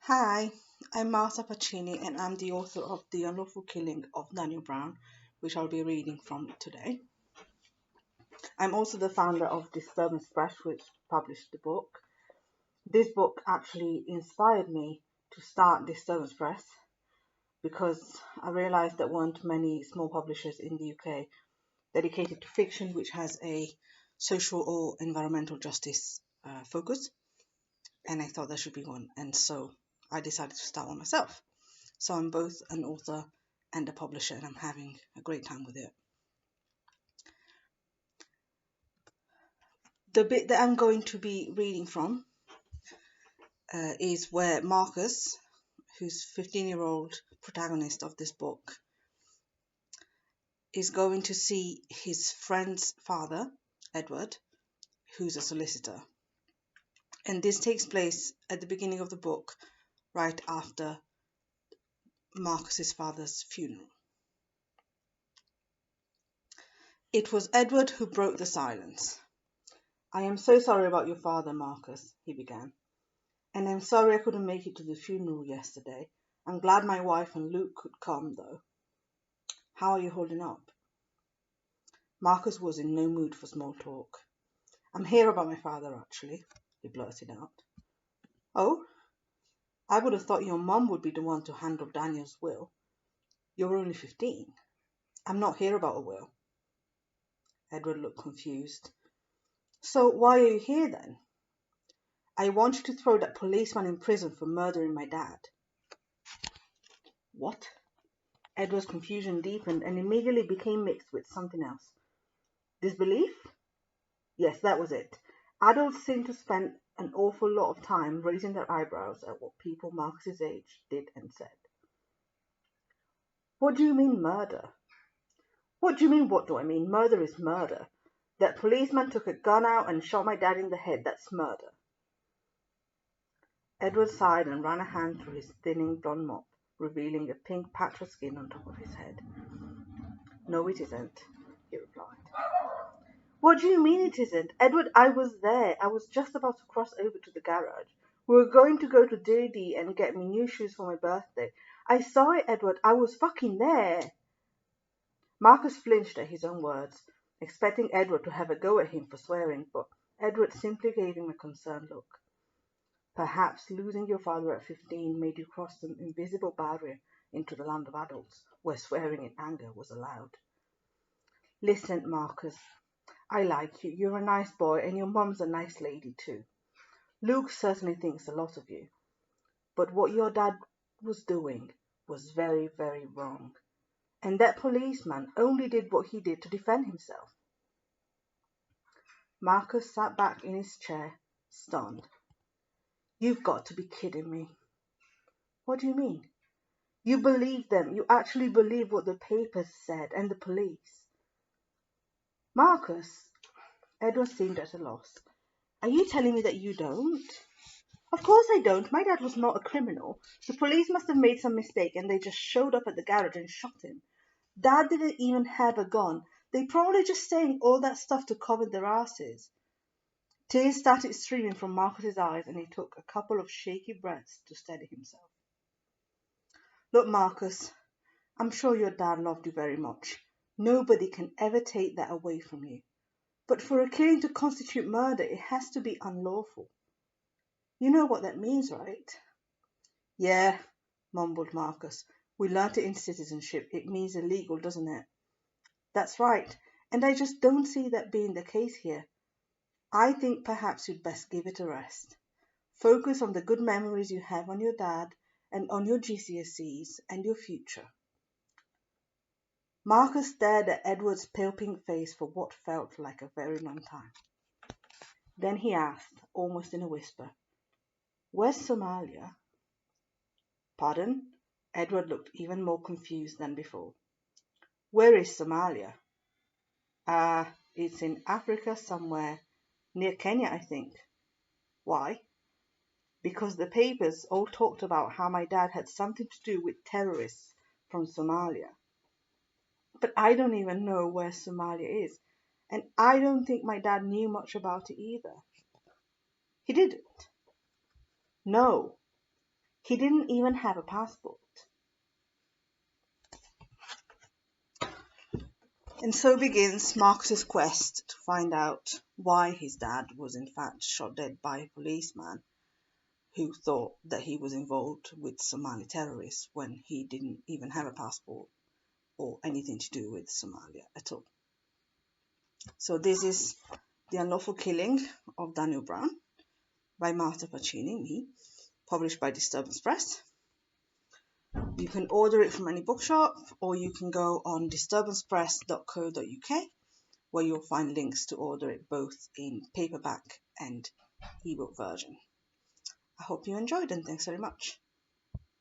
Hi, I'm Marta Pacini and I'm the author of The Unlawful Killing of Daniel Brown, which I'll be reading from today. I'm also the founder of Disturbance Press, which published the book. This book actually inspired me to start Disturbance Press because I realized there weren't many small publishers in the UK dedicated to fiction which has a social or environmental justice focus, and I thought there should be one, and so I decided to start one myself. So I'm both an author and a publisher, and I'm having a great time with it. The bit that I'm going to be reading from is where Marcus, who's 15-year-old protagonist of this book, is going to see his friend's father, Edward, who's a solicitor. And this takes place at the beginning of the book, right after Marcus's father's funeral. It was Edward who broke the silence. "I am so sorry about your father, Marcus," he began. "And I'm sorry I couldn't make it to the funeral yesterday. I'm glad my wife and Luke could come, though. How are you holding up?" Marcus was in no mood for small talk. "I'm here about my father, actually," he blurted out. "Oh? I would have thought your mum would be the one to handle Daniel's will. You're only 15. I'm not here about a will." Edward looked confused. "So why are you here, then?" "I want you to throw that policeman in prison for murdering my dad." "What?" Edward's confusion deepened and immediately became mixed with something else. Disbelief? Yes, that was it. Adults seem to spend an awful lot of time raising their eyebrows at what people Marcus's age did and said. "What do you mean, murder?" "What do you mean, what do I mean? Murder is murder. That policeman took a gun out and shot my dad in the head. That's murder." Edward sighed and ran a hand through his thinning blonde mop, revealing a pink patch of skin on top of his head. "No, it isn't," he replied. "What do you mean it isn't? Edward, I was there. I was just about to cross over to the garage. We were going to go to JD and get me new shoes for my birthday. I saw it, Edward. I was fucking there." Marcus flinched at his own words, expecting Edward to have a go at him for swearing, but Edward simply gave him a concerned look. "Perhaps losing your father at 15 made you cross some invisible barrier into the land of adults, where swearing in anger was allowed." "Listen, Marcus, I like you. You're a nice boy, and your mum's a nice lady, too. Luke certainly thinks a lot of you. But what your dad was doing was very, very wrong. And that policeman only did what he did to defend himself." Marcus sat back in his chair, stunned. "You've got to be kidding me." "What do you mean?" "You believe them. You actually believe what the papers said and the police." "Marcus," Edward seemed at a loss, "are you telling me that you don't?" "Of course I don't. My dad was not a criminal. The police must have made some mistake and they just showed up at the garage and shot him. Dad didn't even have a gun. They probably just saying all that stuff to cover their asses." Tears started streaming from Marcus's eyes and he took a couple of shaky breaths to steady himself. "Look, Marcus, I'm sure your dad loved you very much. Nobody can ever take that away from you. But for a killing to constitute murder, it has to be unlawful. You know what that means, right?" "Yeah," mumbled Marcus. "We learnt it in citizenship. It means illegal, doesn't it?" "That's right. And I just don't see that being the case here. I think perhaps you'd best give it a rest. Focus on the good memories you have on your dad and on your GCSEs and your future." Marcus stared at Edward's pale pink face for what felt like a very long time. Then he asked, almost in a whisper, "Where's Somalia?" "Pardon?" Edward looked even more confused than before. "Where is Somalia?" It's in Africa somewhere, near Kenya, I think." "Why?" "Because the papers all talked about how my dad had something to do with terrorists from Somalia. But I don't even know where Somalia is, and I don't think my dad knew much about it either." "He didn't?" "No. He didn't even have a passport. And so begins Marcus's quest to find out why his dad was in fact shot dead by a policeman who thought that he was involved with Somali terrorists when he didn't even have a passport or anything to do with Somalia at all. So this is The Unlawful Killing of Daniel Brown by Marta Pacini, me, published by Disturbance Press. You can order it from any bookshop, or you can go on disturbancepress.co.uk, where you'll find links to order it both in paperback and ebook version. I hope you enjoyed, and thanks very much.